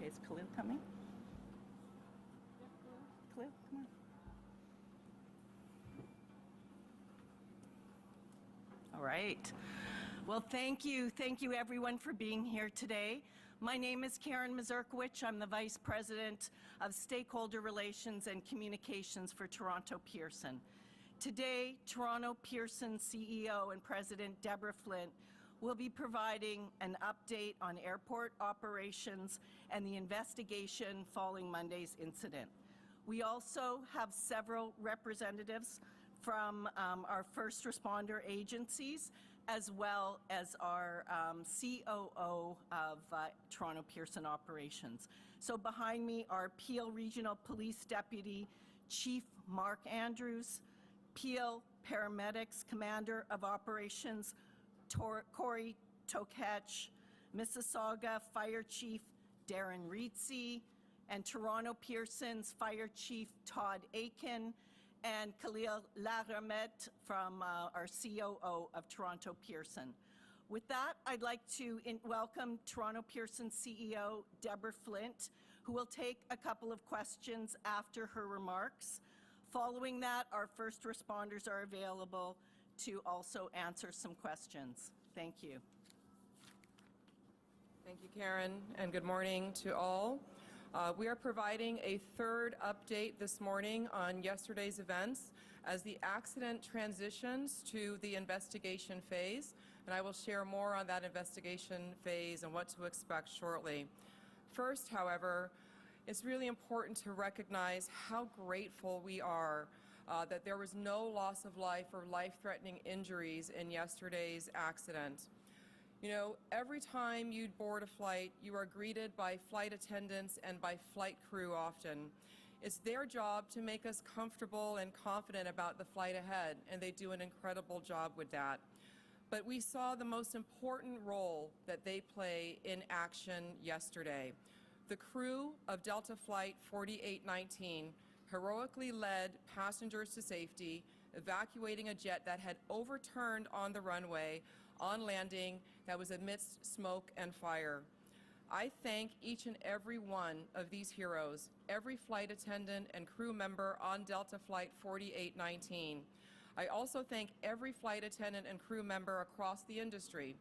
Is Khalil coming? Khalil, come on. All right. Well, thank you everyone for being here today. My name is Karen Mazurkiewicz. I'm the Vice President of Stakeholder Relations and Communications for Toronto Pearson. Today, Toronto Pearson CEO and President Deborah Flint will be providing an update on airport operations and the investigation following Monday's incident. We also have several representatives from our first responder agencies, as well as our COO of Toronto Pearson Operations. So behind me are Peel Regional Police Deputy Chief Mark Andrews, Peel Paramedics Commander of Operations Corey Tokach, Mississauga Fire Chief Darren Reetsey, and Toronto Pearson's Fire Chief Todd Aiken, and Khalil Laramet from our COO of Toronto Pearson. With that, I'd like to welcome Toronto Pearson CEO Deborah Flint, who will take a couple of questions after her remarks. Following that, our first responders are available to also answer some questions. Thank you. Thank you, Karen, and good morning to all. We are providing a third update this morning on yesterday's events as the accident transitions to the investigation phase, and I will share more on that investigation phase and what to expect shortly. First, however, it's really important to recognize how grateful we are that there was no loss of life or life-threatening injuries in yesterday's accident. You know, every time you board a flight, you are greeted by flight attendants and by flight crew often. It's their job to make us comfortable and confident about the flight ahead, and they do an incredible job with that. But we saw the most important role that they play in action yesterday. The crew of Delta Flight 4819 heroically led passengers to safety, evacuating a jet that had overturned on the runway on landing that was amidst smoke and fire. I thank each and every one of these heroes, every flight attendant and crew member on Delta Flight 4819. I also thank every flight attendant and crew member across the industry.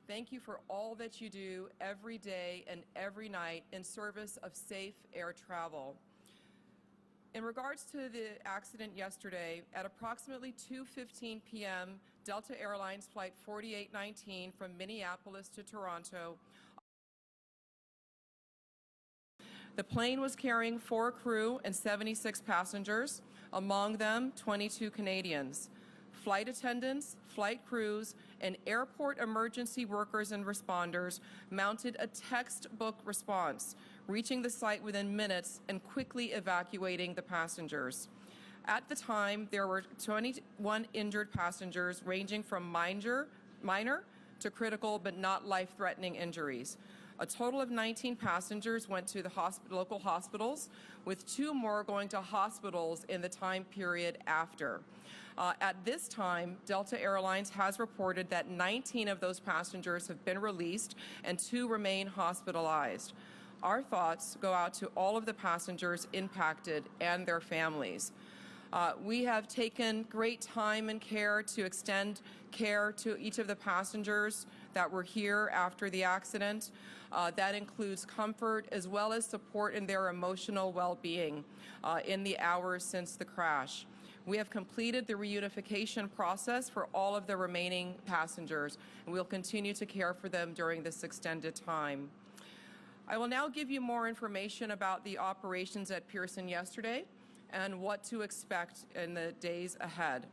Thank you for all that you do every day and every night in service of safe air travel. In regards to the accident yesterday, at approximately 2:15 p.m., Delta Airlines Flight 4819 from Minneapolis to Toronto. The plane was carrying 4 crew and 76 passengers, among them 22 Canadians. Flight attendants, flight crews, and airport emergency workers and responders mounted a textbook response, reaching the site within minutes and quickly evacuating the passengers. At the time, there were 21 injured passengers ranging from minor to critical but not life-threatening injuries. A total of 19 passengers went to the local hospitals, with 2 more going to hospitals in the time period after. At this time, Delta Airlines has reported that 19 of those passengers have been released and 2 remain hospitalized. Our thoughts go out to all of the passengers impacted and their families. We have taken great time and care to extend care to each of the passengers that were here after the accident. That includes comfort as well as support in their emotional well-being in the hours since the crash. We have completed the reunification process for all of the remaining passengers, and we'll continue to care for them during this extended time. I will now give you more information about the operations at Pearson yesterday and what to expect in the days ahead.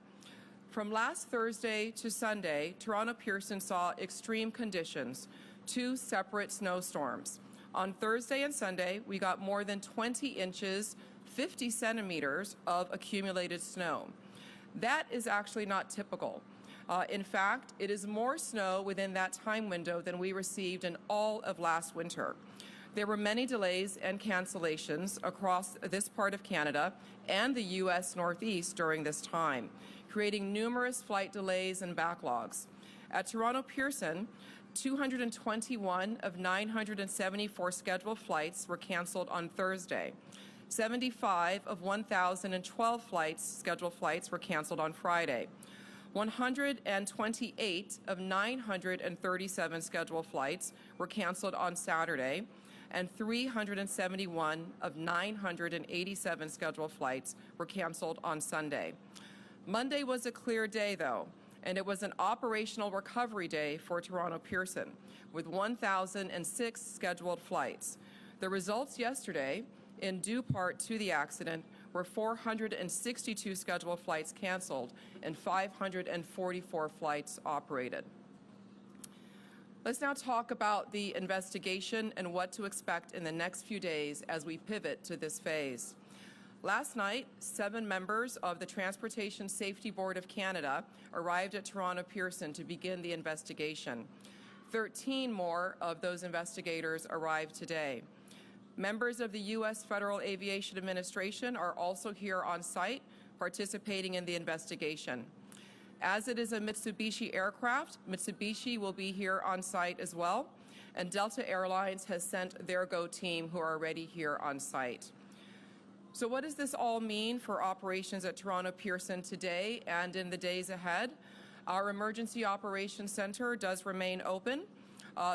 From last Thursday to Sunday, Toronto Pearson saw extreme conditions, 2 separate snowstorms. On Thursday and Sunday, we got more than 20 inches, 50 centimeters of accumulated snow. That is actually not typical. In fact, it is more snow within that time window than we received in all of last winter. There were many delays and cancellations across this part of Canada and the U.S. Northeast during this time, creating numerous flight delays and backlogs. At Toronto Pearson, 221 of 974 scheduled flights were canceled on Thursday. 75 of 1,012 scheduled flights were canceled on Friday. 128 of 937 scheduled flights were canceled on Saturday, and 371 of 987 scheduled flights were canceled on Sunday. Monday was a clear day, though, and it was an operational recovery day for Toronto Pearson, with 1,006 scheduled flights. The results yesterday, in due part to the accident, were 462 scheduled flights canceled and 544 flights operated. Let's now talk about the investigation and what to expect in the next few days as we pivot to this phase. Last night, 7 members of the Transportation Safety Board of Canada arrived at Toronto Pearson to begin the investigation. 13 more of those investigators arrived today. Members of the U.S. Federal Aviation Administration are also here on site participating in the investigation. As it is a Mitsubishi aircraft, Mitsubishi will be here on site as well, and Delta Airlines has sent their GO team who are already here on site. So what does this all mean for operations at Toronto Pearson today and in the days ahead? Our Emergency Operations Center does remain open,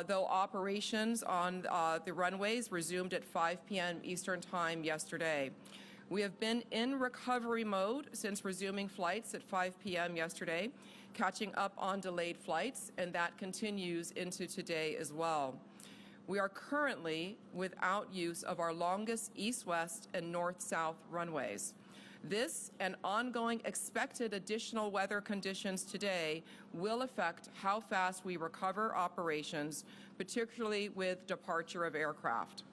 though operations on the runways resumed at 5 p.m. Eastern Time yesterday. We have been in recovery mode since resuming flights at 5 p.m. yesterday, catching up on delayed flights, and that continues into today as well. We are currently without use of our longest east-west and north-south runways. This and ongoing expected additional weather conditions today will affect how fast we recover operations, particularly with departure of aircraft.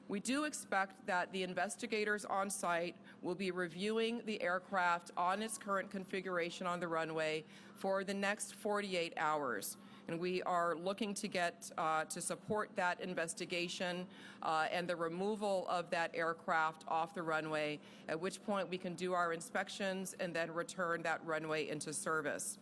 We do expect that the investigators on site will be reviewing the aircraft on its current configuration on the runway for the next 48 hours. And we are looking to get to support that investigation and the removal of that aircraft off the runway, at which point we can do our inspections and then return that runway into service.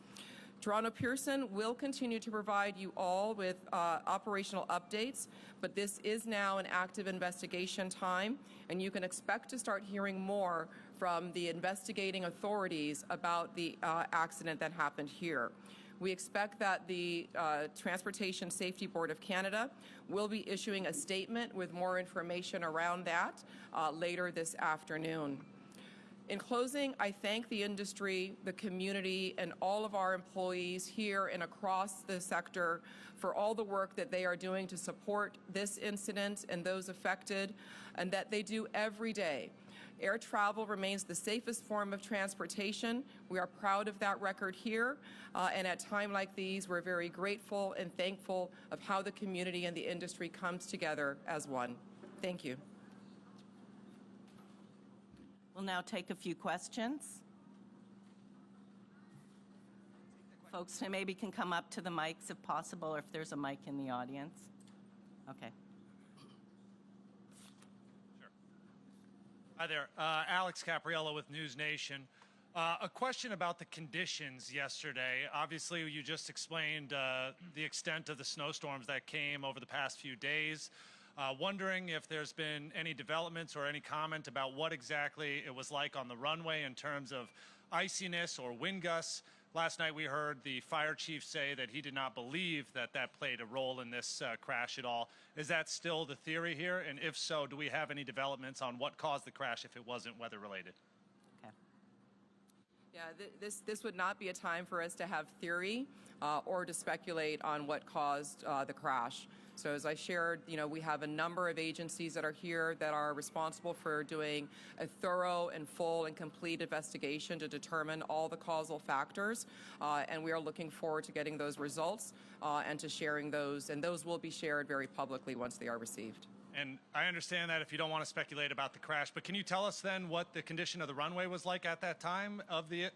Toronto Pearson will continue to provide you all with operational updates, but this is now an active investigation time, and you can expect to start hearing more from the investigating authorities about the accident that happened here. We expect that the Transportation Safety Board of Canada will be issuing a statement with more information around that later this afternoon. In closing, I thank the industry, the community, and all of our employees here and across the sector for all the work that they are doing to support this incident and those affected, and that they do every day. Air travel remains the safest form of transportation. We are proud of that record here, and at times like these, we're very grateful and thankful of how the community and the industry comes together as one. Thank you. We'll now take a few questions. Folks maybe can come up to the mics if possible, or if there's a mic in the audience. Okay. Sure. Hi there. Alex Capriello with News Nation. A question about the conditions yesterday. Obviously, you just explained the extent of the snowstorms that came over the past few days. Wondering if there's been any developments or any comment about what exactly it was like on the runway in terms of iciness or wind gusts. Last night we heard the fire chief say that he did not believe that that played a role in this crash at all. Is that still the theory here? And if so, do we have any developments on what caused the crash if it wasn't weather related? Okay. Yeah, this would not be a time for us to have theory or to speculate on what caused the crash. So as I shared, we have a number of agencies that are here that are responsible for doing a thorough and full and complete investigation to determine all the causal factors, and we are looking forward to getting those results and to sharing those, and those will be shared very publicly once they are received. And I understand that if you don't want to speculate about the crash, but can you tell us then what the condition of the runway was like at that time of the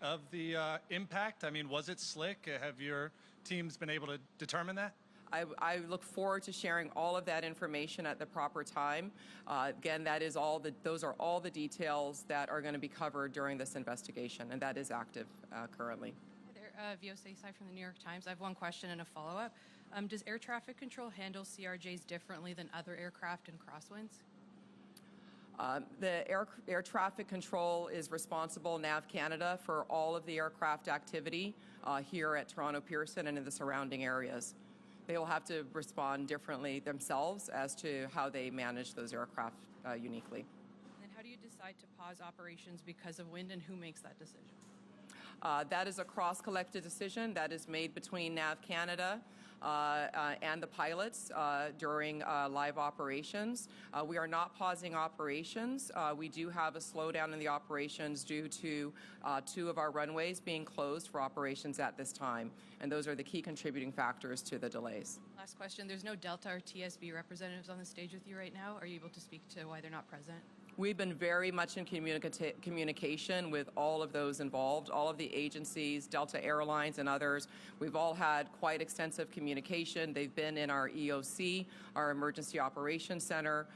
impact? I mean, was it slick? Have your teams been able to determine that? I look forward to sharing all of that information at the proper time. Again, those are all the details that are going to be covered during this investigation, and that is active currently. Hi there, Vio Saisai from the New York Times. I have one question and a follow-up. Does air traffic control handle CRJs differently than other aircraft and crosswinds? The air traffic control is responsible, NAV Canada, for all of the aircraft activity here at Toronto Pearson and in the surrounding areas. They will have to respond differently themselves as to how they manage those aircraft uniquely. And then how do you decide to pause operations because of wind, and who makes that decision? That is a cross-collected decision that is made between NAV Canada and the pilots during live operations. We are not pausing operations. We do have a slowdown in the operations due to 2 of our runways being closed for operations at this time, and those are the key contributing factors to the delays. Last question. There's no Delta or TSB representatives on the stage with you right now. Are you able to speak to why they're not present? We've been very much in communication with all of those involved, all of the agencies, Delta Airlines and others. We've all had quite extensive communication. They've been in our EOC, our Emergency Operations Center.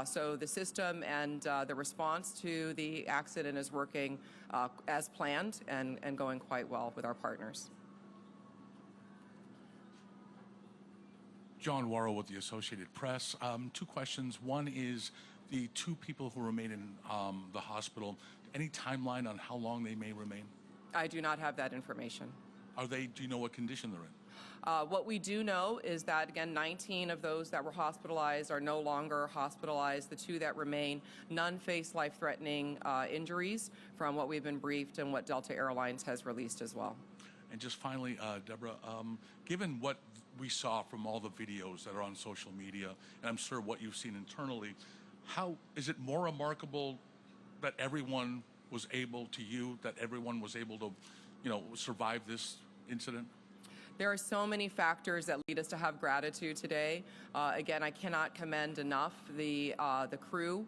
So the system and the response to the accident is working as planned and going quite well with our partners. John Worrell with the Associated Press. 2 questions. One is the 2 people who remain in the hospital. Any timeline on how long they may remain? I do not have that information. Do you know what condition they're in? What we do know is that, again, 19 of those that were hospitalized are no longer hospitalized. The 2 that remain, none face life-threatening injuries from what we've been briefed and what Delta Airlines has released as well. And just finally, Deborah, given what we saw from all the videos that are on social media, and I'm sure what you've seen internally, how is it more remarkable that everyone was able to, survive this incident? There are so many factors that lead us to have gratitude today. Again, I cannot commend enough the crew,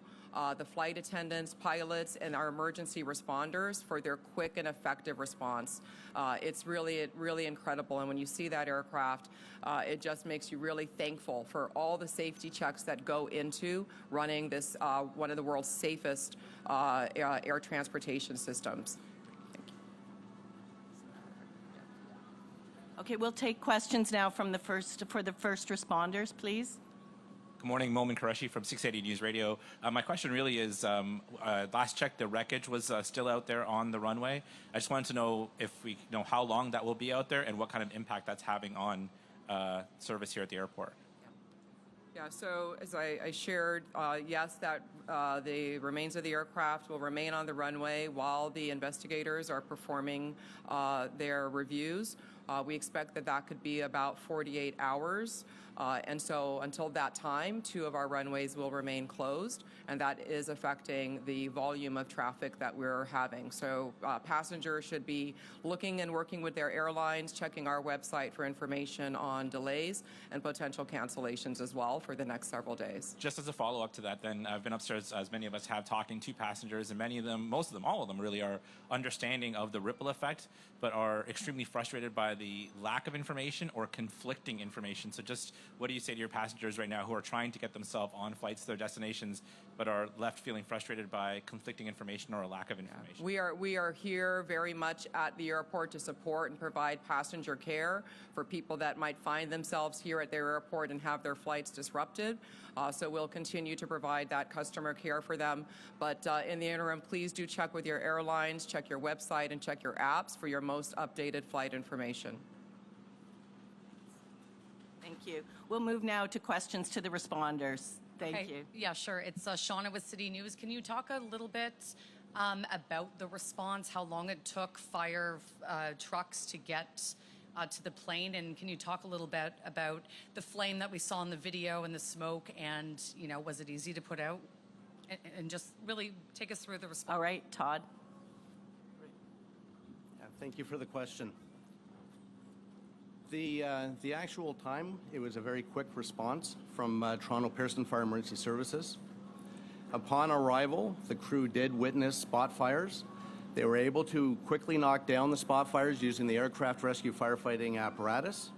the flight attendants, pilots, and our emergency responders for their quick and effective response. It's really incredible, and when you see that aircraft, it just makes you really thankful for all the safety checks that go into running this one of the world's safest air transportation systems. Okay, we'll take questions now from the first responders, please. Good morning, Momin Qureshi from 680 News Radio. My question really is, last check, the wreckage was still out there on the runway. I just wanted to know if we know how long that will be out there and what kind of impact that's having on service here at the airport. Yeah, so as I shared, yes, that the remains of the aircraft will remain on the runway while the investigators are performing their reviews. We expect that could be about 48 hours. And so until that time, 2 of our runways will remain closed, and that is affecting the volume of traffic that we're having. So passengers should be looking and working with their airlines, checking our website for information on delays and potential cancellations as well for the next several days. Just as a follow-up to that, then, I've been upstairs, as many of us have, talking to passengers, and many of them, most of them, all of them really are understanding of the ripple effect, but are extremely frustrated by the lack of information or conflicting information. So just what do you say to your passengers right now who are trying to get themselves on flights to their destinations but are left feeling frustrated by conflicting information or a lack of information? We are here very much at the airport to support and provide passenger care for people that might find themselves here at their airport and have their flights disrupted. So we'll continue to provide that customer care for them. But in the interim, please do check with your airlines, check your website, and check your apps for your most updated flight information. Thank you. We'll move now to questions to the responders. Thank you. Yeah, sure. It's Shauna with City News. Can you talk a little bit about the response, how long it took fire trucks to get to the plane, and can you talk a little bit about the flame that we saw in the video and the smoke, and was it easy to put out? And just really take us through the response. All right, Todd. Yeah, thank you for the question. The actual time, it was a very quick response from Toronto Pearson Fire Emergency Services. Upon arrival, the crew did witness spot fires. They were able to quickly knock down the spot fires using the aircraft rescue firefighting apparatus.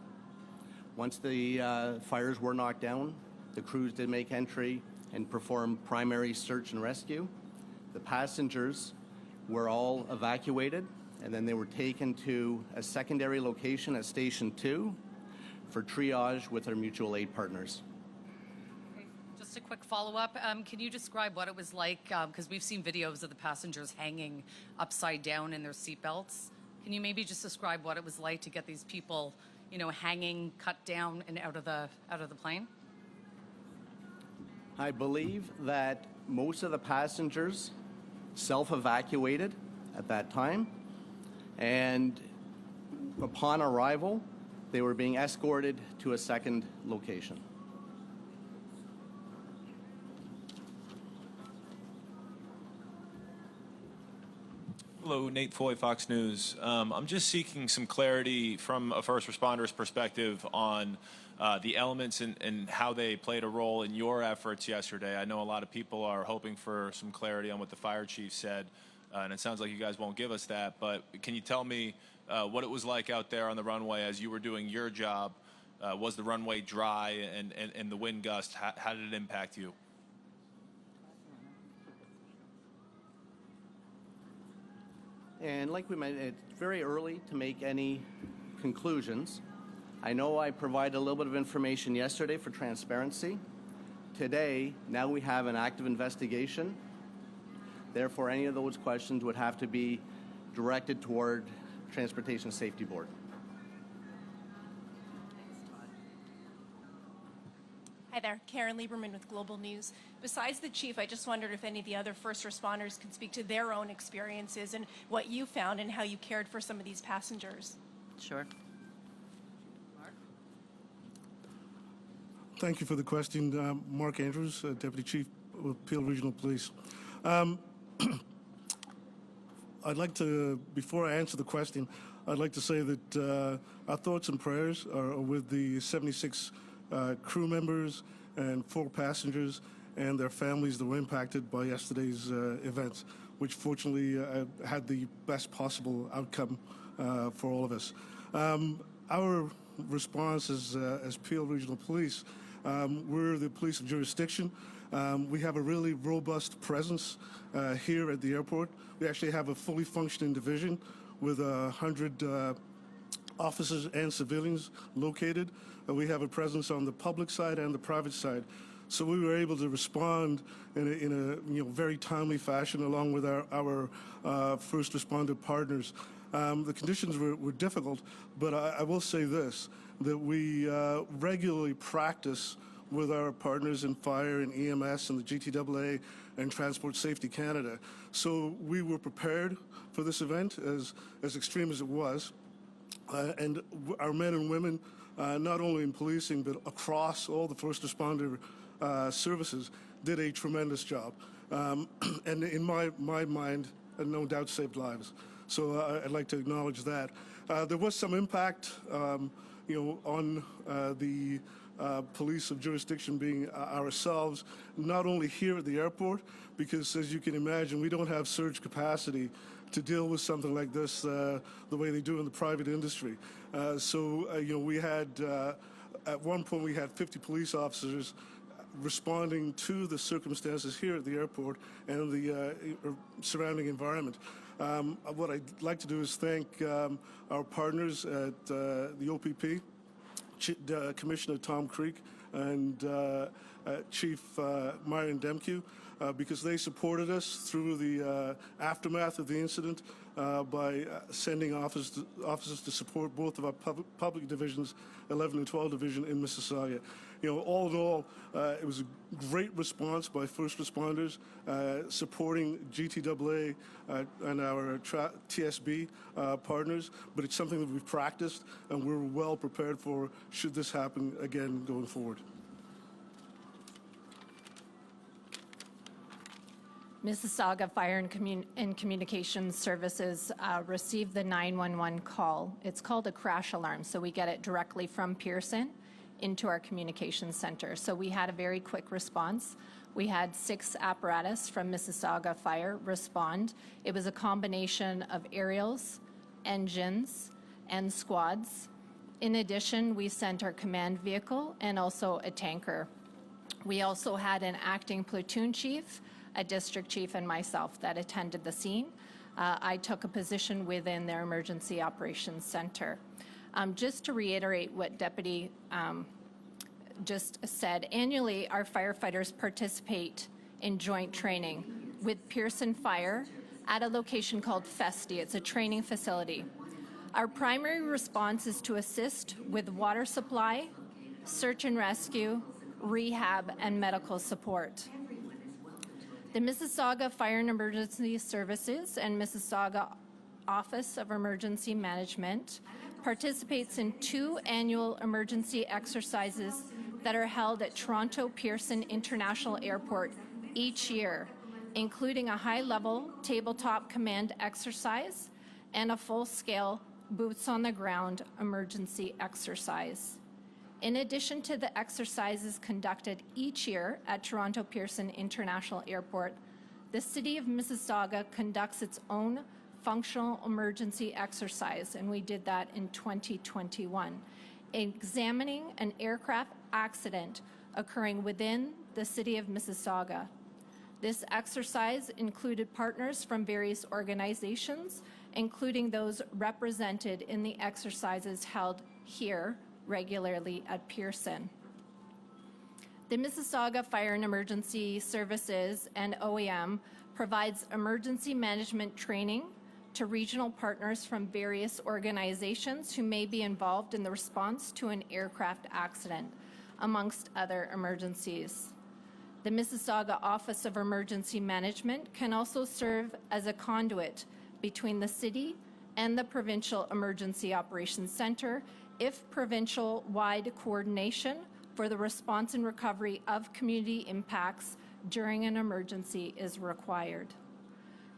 Once the fires were knocked down, the crews did make entry and perform primary search and rescue. The passengers were all evacuated, and then they were taken to a secondary location at Station 2, for triage with our mutual aid partners. Just a quick follow-up. Can you describe what it was like? Because we've seen videos of the passengers hanging upside down in their seatbelts. Can you maybe just describe what it was like to get these people, you know, hanging, cut down, and out of the plane? I believe that most of the passengers self-evacuated at that time, and upon arrival, they were being escorted to a second location. Hello, Nate Foy, Fox News. I'm just seeking some clarity from a first responder's perspective on the elements and how they played a role in your efforts yesterday. I know a lot of people are hoping for some clarity on what the fire chief said, and it sounds like you guys won't give us that, but can you tell me what it was like out there on the runway as you were doing your job? Was the runway dry and the wind gust, how did it impact you? And like we mentioned, it's very early to make any conclusions. I know I provided a little bit of information yesterday for transparency. Today, now we have an active investigation. Therefore, any of those questions would have to be directed toward Transportation Safety Board. Hi there, Karen Lieberman with Global News. Besides the chief, I just wondered if any of the other first responders could speak to their own experiences and what you found and how you cared for some of these passengers. Sure. Thank you for the question. Mark Andrews, Deputy Chief with Peel Regional Police. I'd like to, before I answer the question, I'd like to say that our thoughts and prayers are with the 76 crew members and 4 passengers and their families that were impacted by yesterday's events, which fortunately had the best possible outcome for all of us. Our response as Peel Regional Police, we're the police of jurisdiction. We have a really robust presence here at the airport. We actually have a fully functioning division with 100 officers and civilians located. We have a presence on the public side and the private side. So we were able to respond in a very timely fashion along with our first responder partners. The conditions were difficult, but I will say this, that we regularly practice with our partners in fire and EMS and the GTAA and Transport Safety Canada. So we were prepared for this event, as extreme as it was. And our men and women, not only in policing, but across all the first responder services, did a tremendous job. And in my mind, no doubt saved lives. So I'd like to acknowledge that. There was some impact, on the police of jurisdiction being ourselves, not only here at the airport, because as you can imagine, we don't have surge capacity to deal with something like this the way they do in the private industry. We had, at one point we had 50 police officers responding to the circumstances here at the airport and the surrounding environment. What I'd like to do is thank our partners at the OPP, Commissioner Tom Creek and Chief Myron Demke, because they supported us through the aftermath of the incident by sending officers to support both of our public divisions, 11 and 12 Division in Mississauga. All in all, it was a great response by first responders supporting GTAA and our TSB partners, but it's something that we've practiced and we're well prepared for should this happen again going forward. Mississauga Fire and Communications Services received the 911 call. It's called a crash alarm, so we get it directly from Pearson into our communications center. So we had a very quick response. We had 6 apparatus from Mississauga Fire respond. It was a combination of aerials, engines, and squads. In addition, we sent our command vehicle and also a tanker. We also had an acting platoon chief, a district chief, and myself that attended the scene. I took a position within their emergency operations center. Just to reiterate what Deputy just said, annually our firefighters participate in joint training with Pearson Fire at a location called Festi. It's a training facility. Our primary response is to assist with water supply, search and rescue, rehab, and medical support. The Mississauga Fire and Emergency Services and Mississauga Office of Emergency Management participates in 2 annual emergency exercises that are held at Toronto Pearson International Airport each year, including a high-level tabletop command exercise and a full-scale boots-on-the-ground emergency exercise. In addition to the exercises conducted each year at Toronto Pearson International Airport, the City of Mississauga conducts its own functional emergency exercise, and we did that in 2021, examining an aircraft accident occurring within the City of Mississauga. This exercise included partners from various organizations, including those represented in the exercises held here regularly at Pearson. The Mississauga Fire and Emergency Services and OEM provides emergency management training to regional partners from various organizations who may be involved in the response to an aircraft accident, amongst other emergencies. The Mississauga Office of Emergency Management can also serve as a conduit between the city and the Provincial Emergency Operations Centre if provincial-wide coordination for the response and recovery of community impacts during an emergency is required.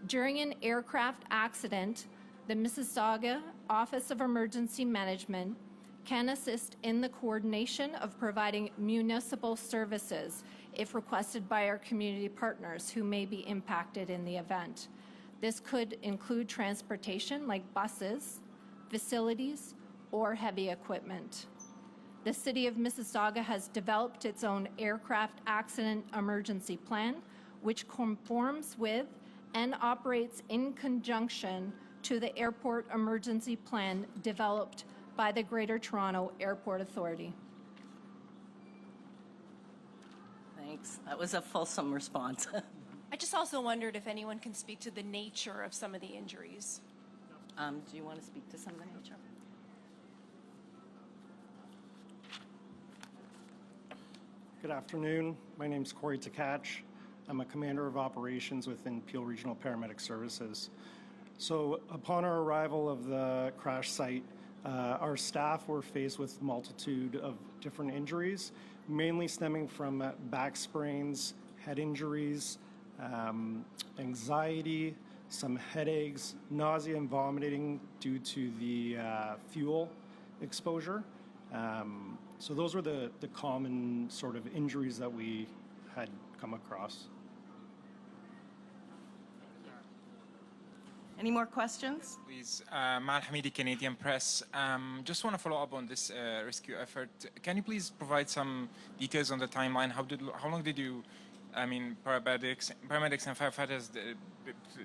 During an aircraft accident, the Mississauga Office of Emergency Management can assist in the coordination of providing municipal services if requested by our community partners who may be impacted in the event. This could include transportation like buses, facilities, or heavy equipment. The City of Mississauga has developed its own aircraft accident emergency plan, which conforms with and operates in conjunction to the airport emergency plan developed by the Greater Toronto Airport Authority. Thanks. That was a fulsome response. I just also wondered if anyone can speak to the nature of some of the injuries. Do you want to speak to some of the nature? Good afternoon. My name is Corey Takach. I'm a commander of operations within Peel Regional Paramedic Services. So upon our arrival of the crash site, our staff were faced with a multitude of different injuries, mainly stemming from back sprains, head injuries, anxiety, some headaches, nausea and vomiting due to the fuel exposure. So those were the common sort of injuries that we had come across. Any more questions? Please, Mal Hamidi, Canadian Press. Just want to follow up on this rescue effort. Can you please provide some details on the timeline? How long did you, paramedics and firefighters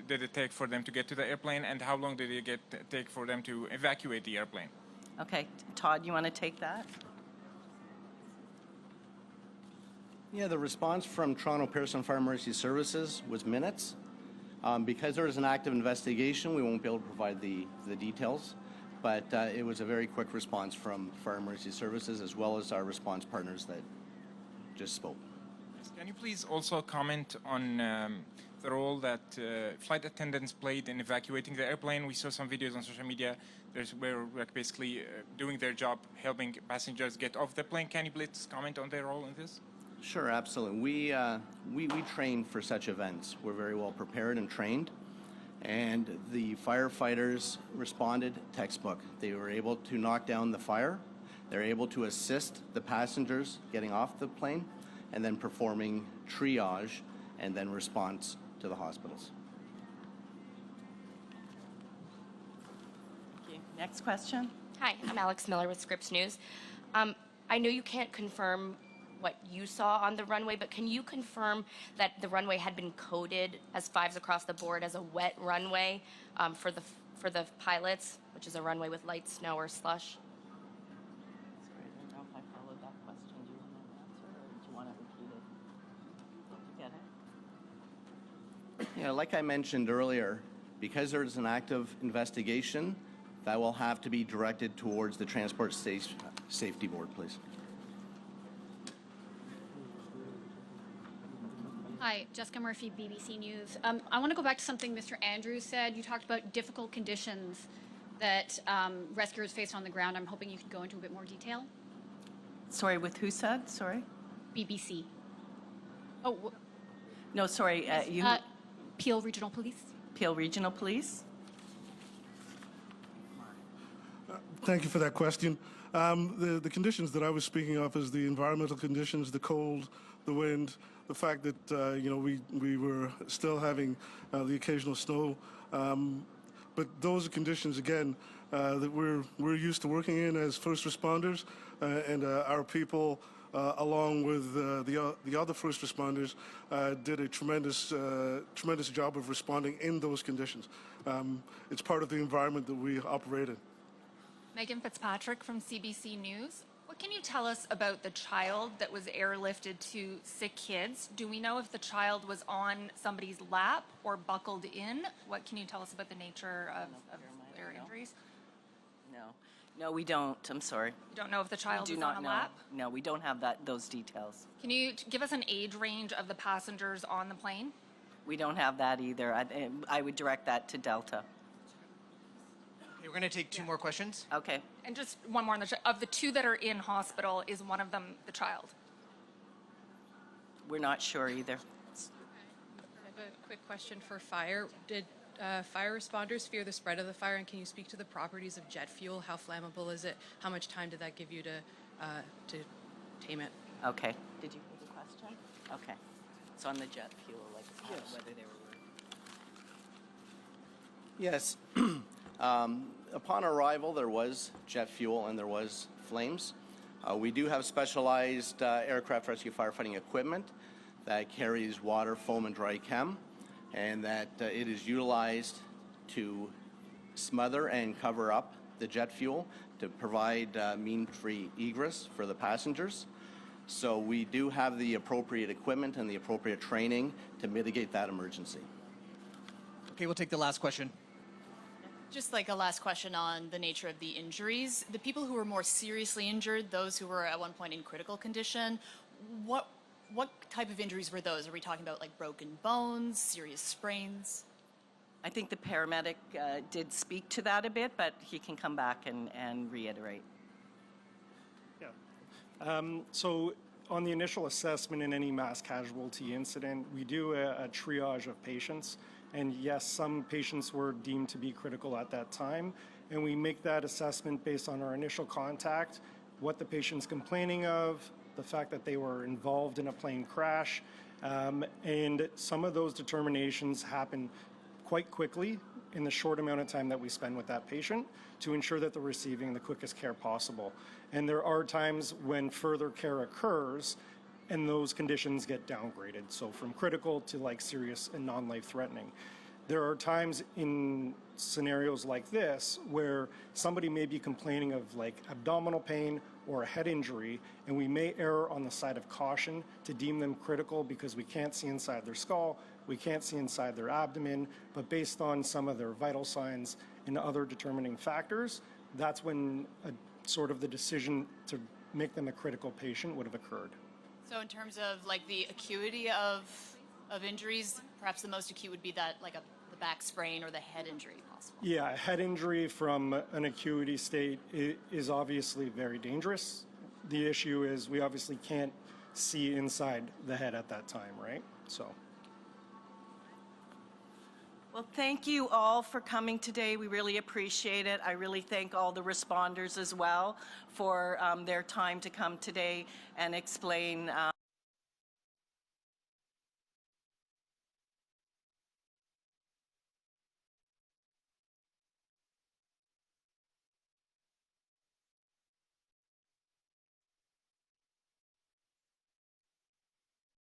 did it take for them to get to the airplane, and how long did it take for them to evacuate the airplane? Okay, Todd, you want to take that? Yeah, the response from Toronto Pearson Fire Emergency Services was minutes. Because there is an active investigation, we won't be able to provide the details, but it was a very quick response from Fire Emergency Services as well as our response partners that just spoke. Can you please also comment on the role that flight attendants played in evacuating the airplane? We saw some videos on social media where basically doing their job, helping passengers get off the plane. Can you please comment on their role in this? Sure, absolutely. We train for such events. We're very well prepared and trained, and the firefighters responded textbook. They were able to knock down the fire. They're able to assist the passengers getting off the plane, and then performing triage and then response to the hospitals. Thank you. Next question. Hi, I'm Alex Miller with Scripps News. I know you can't confirm what you saw on the runway, but can you confirm that the runway had been coded as fives across the board as a wet runway for the pilots, which is a runway with light snow or slush? Yeah, like I mentioned earlier, because there's an active investigation, that will have to be directed towards the Transport Safety Board, please. Hi, Jessica Murphy, BBC News. I want to go back to something Mr. Andrews said. You talked about difficult conditions that rescuers faced on the ground. I'm hoping you could go into a bit more detail. Sorry, with who said? Sorry? BBC. Oh, No, sorry, you... Peel Regional Police. Peel Regional Police? Thank you for that question. The conditions that I was speaking of is the environmental conditions, the cold, the wind, the fact that we were still having the occasional snow. But those are conditions, again, that we're used to working in as first responders, and our people, along with the other first responders, did a tremendous job of responding in those conditions. It's part of the environment that we operate in. Megan Fitzpatrick from CBC News. What can you tell us about the child that was airlifted to sick kids? Do we know if the child was on somebody's lap or buckled in? What can you tell us about the nature of their injuries? No, we don't. I'm sorry. You don't know if the child We was do not on a know. lap? No, we don't have those details. Can you give us an age range of the passengers on the plane? We don't have that either. I would direct that to Delta. Okay, we're going to take two more questions. Okay. And just one more on of the two that are in hospital, is one of them the child? We're not sure either. I have a quick question for fire. Did fire responders fear the spread of the fire, and can you speak to the properties of jet fuel? How flammable is it? How much time did that give you to tame it? Okay. Did you hear the question? Okay. It's on the jet fuel, like whether they were... Yes. Upon arrival, there was jet fuel and there was flames. We do have specialized aircraft rescue firefighting equipment that carries water, foam, and dry chem, and that it is utilized to smother and cover up the jet fuel to provide mean-free egress for the passengers. So we do have the appropriate equipment and the appropriate training to mitigate that emergency. Okay, we'll take the last question. Just like a last question on the nature of the injuries. The people who were more seriously injured, those who were at one point in critical condition, what type of injuries were those? Are we talking about like broken bones, serious sprains? I think the paramedic did speak to that a bit, but he can come back and reiterate. Yeah. So on the initial assessment in any mass casualty incident, we do a triage of patients. And yes, some patients were deemed to be critical at that time. And we make that assessment based on our initial contact, what the patient's complaining of, the fact that they were involved in a plane crash. And some of those determinations happen quite quickly in the short amount of time that we spend with that patient to ensure that they're receiving the quickest care possible. And there are times when further care occurs and those conditions get downgraded. So from critical to like serious and non-life threatening. There are times in scenarios like this where somebody may be complaining of like abdominal pain or a head injury, and we may err on the side of caution to deem them critical because we can't see inside their skull, we can't see inside their abdomen, but based on some of their vital signs and other determining factors, that's when sort of the decision to make them a critical patient would have occurred. So in terms of like the acuity of injuries, perhaps the most acute would be that like the back sprain or the head injury possible. Yeah, a head injury from an acuity state is obviously very dangerous. The issue is we obviously can't see inside the head at that time, right? So. Well, thank you all for coming today. We really appreciate it. I really thank all the responders as well for their time to come today and explain